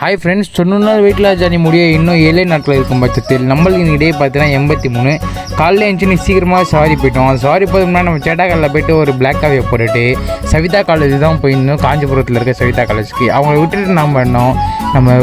Hi friends, 90 வீட்டில் Johnny முடிய இன்னும் 7 நாட்கள் இருக்கும் பட்சத்தில் நம்மளுக்கு இடையே பார்த்தீங்கன்னா 83 காலையில் எழுந்துச்சு சீக்கிரமாக சாரி போயிட்டோம். அது சாரி போதும்னா நம்ம சேட்டாக்காலில் போய்ட்டு ஒரு பிளாக் காஃபியை போட்டுட்டு சவிதா காலேஜ் தான் போயிருந்தோம். காஞ்சிபுரத்தில் இருக்க சவிதா காலேஜுக்கு அவங்கள விட்டுட்டு நம்ம பண்ணோம். நம்ம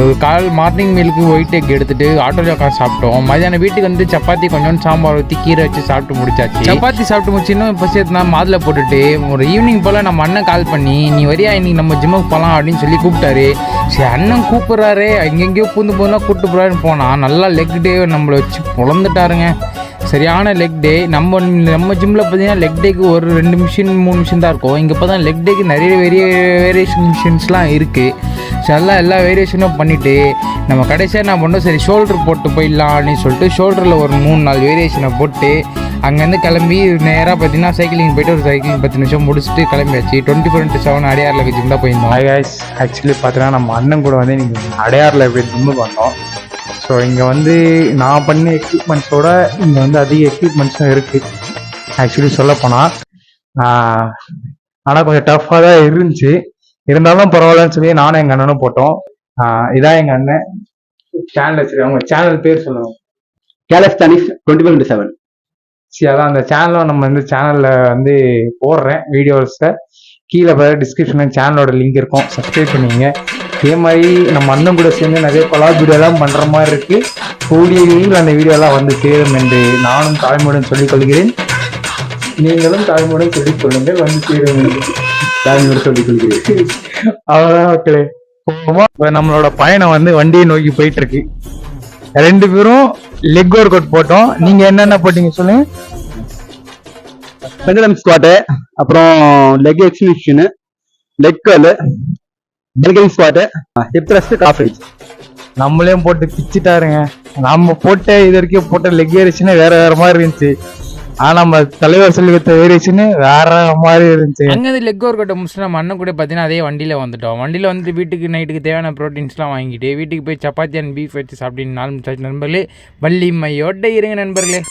மார்னிங் மீலுக்கு ஒயிட் எக் எடுத்துகிட்டு ஆட்டோவில் உட்காந்து சாப்பிட்டோம். மதியானம் வீட்டுக்கு வந்து சப்பாத்தி கொஞ்சோண்டு சாம்பார் ஊற்றி கீரை வச்சு சாப்பிட்டு முடிச்சாச்சு. சப்பாத்தி சாப்பிட்டு முடிச்சு இன்னும் இப்போ சேர்த்துனா மாதுளை போட்டுட்டு ஒரு ஈவினிங் போல் நம்ம அண்ணன் கால் பண்ணி நீ வரியா இன்னைக்கு நம்ம ஜிம்முக்கு போகலாம் அப்படின்னு சொல்லி கூப்பிட்டாரு. சரி அண்ணன் கூப்பிட்றாரு, எங்கெங்கேயோ கூப்பிட்டு போகிறான்னு போனால் நல்லா லெக் டே நம்மளை வச்சு பொழந்துட்டாருங்க. சரியான லெக் டே. நம்ம ஜிம்மில் பார்த்தீங்கன்னா லெக் டேக்கு ஒரு 2 மிஷின் 3 மிஷின் தான் இருக்கும். இங்கே பார்த்தா லெக் டேக்கு நிறைய வேரியேஷன் மிஷின்ஸ்லாம் இருக்குது. சரி எல்லா வேரியேஷனும் பண்ணிவிட்டு நம்ம கடைசியாக நான் பண்ணோம், சரி ஷோல்டர் போட்டு போயிடலாம் அப்படின்னு சொல்லிட்டு ஷோல்டரில் ஒரு 3-4 வேரியேஷனை போட்டு அங்கேருந்து கிளம்பி நேராக பார்த்தீங்கன்னா சைக்கிளிங் போய்ட்டு ஒரு சைக்கிளிங் 10 நிமிஷம் முடிச்சுட்டு கிளம்பியாச்சு. 24/7 அடையாரில் ஜிம் தான் போயிருந்தோம். கைஸ், ஆக்சுவலி பார்த்தீங்கன்னா நம்ம அண்ணன் கூட வந்து நீங்கள் அடையாரில் எப்படி ஜிம்முக்கு வந்தோம். ஸோ இங்கே வந்து நான் பண்ண எக்யூப்மெண்ட்ஸோட இங்கே வந்து அதிக எக்யூப்மெண்ட்ஸும் இருக்குது. ஆக்சுவலி சொல்லப்போனால் ஆனால் கொஞ்சம் டஃப்பாக தான் இருந்துச்சு. இருந்தாலும் பரவாயில்லன்னு சொல்லி நானும் எங்கள் அண்ணனும் போட்டோம். இதான் எங்கள் அண்ணன் சேனல் வச்சுருக்காங்க. உங்கள் சேனல் பேர் சொல்லுவோம். கேலஸ்தானிக்ஸ் 24/7. சரி, அதான் அந்த சேனலும் நம்ம வந்து சேனலில் வந்து போடுறேன் வீடியோஸை. கீழே போய் டிஸ்கிரிப்ஷனில் சேனலோட லிங்க் இருக்கும், சப்ஸ்கிரைப் பண்ணிங்க. இதே மாதிரி நம்ம அண்ணன் கூட சேர்ந்து நிறைய கொலாப் வீடியோலாம் பண்ணுற மாதிரி இருக்குது. கூடிய அந்த வீடியோலாம் வந்து சேரும் என்று நானும் தாழ்மையுடன் சொல்லிக் கொள்கிறேன். நீங்களும் தாழ்மையுடன் சொல்லிக் கொள்ளுங்கள், வந்து சேரும் தாழ்மையோடு சொல்லிக் கொள்கிறேன். அவ்வளோதான் மக்களே. இப்போ நம்மளோட பயணம் வந்து வண்டியை நோக்கி போயிட்டு இருக்கு. 2 பேரும் லெக் ஒர்க் அவுட் போட்டோம். நீங்க என்னென்ன போட்டீங்க சொல்லுங்க. பெண்டலம் ஸ்குவாட்டு, அப்புறம் லெக் எக்ஸிபிஷனு, லெக் கர்லு, பெல்கன் squat, hip thrust, calf raise. நம்மளையும் போட்டு பிச்சுட்டாருங்க. நம்ம போட்ட இது வரைக்கும் போட்ட லெக் வேரியேஷனே வேற மாதிரி இருந்துச்சு. ஆனா நம்ம தலைவர் சொல்லி கொடுத்த வேரியேஷனு வேற மாதிரி இருந்துச்சு. அங்கேருந்து லெக் ஒர்க் அவுட் முடிச்சுட்டு நம்ம அண்ணன் கூட பார்த்தீங்கன்னா அதே வண்டியில் வந்துட்டோம். வண்டியில் வந்துட்டு வீட்டுக்கு நைட்டுக்கு தேவையான ப்ரோட்டீன்ஸ்லாம் வாங்கிட்டு வீட்டுக்கு போய் சப்பாத்தி அண்ட் பீஃப் வச்சு சாப்பிட்டு 4 நண்பர்களே வள்ளிமையோட இருங்க நண்பர்களே.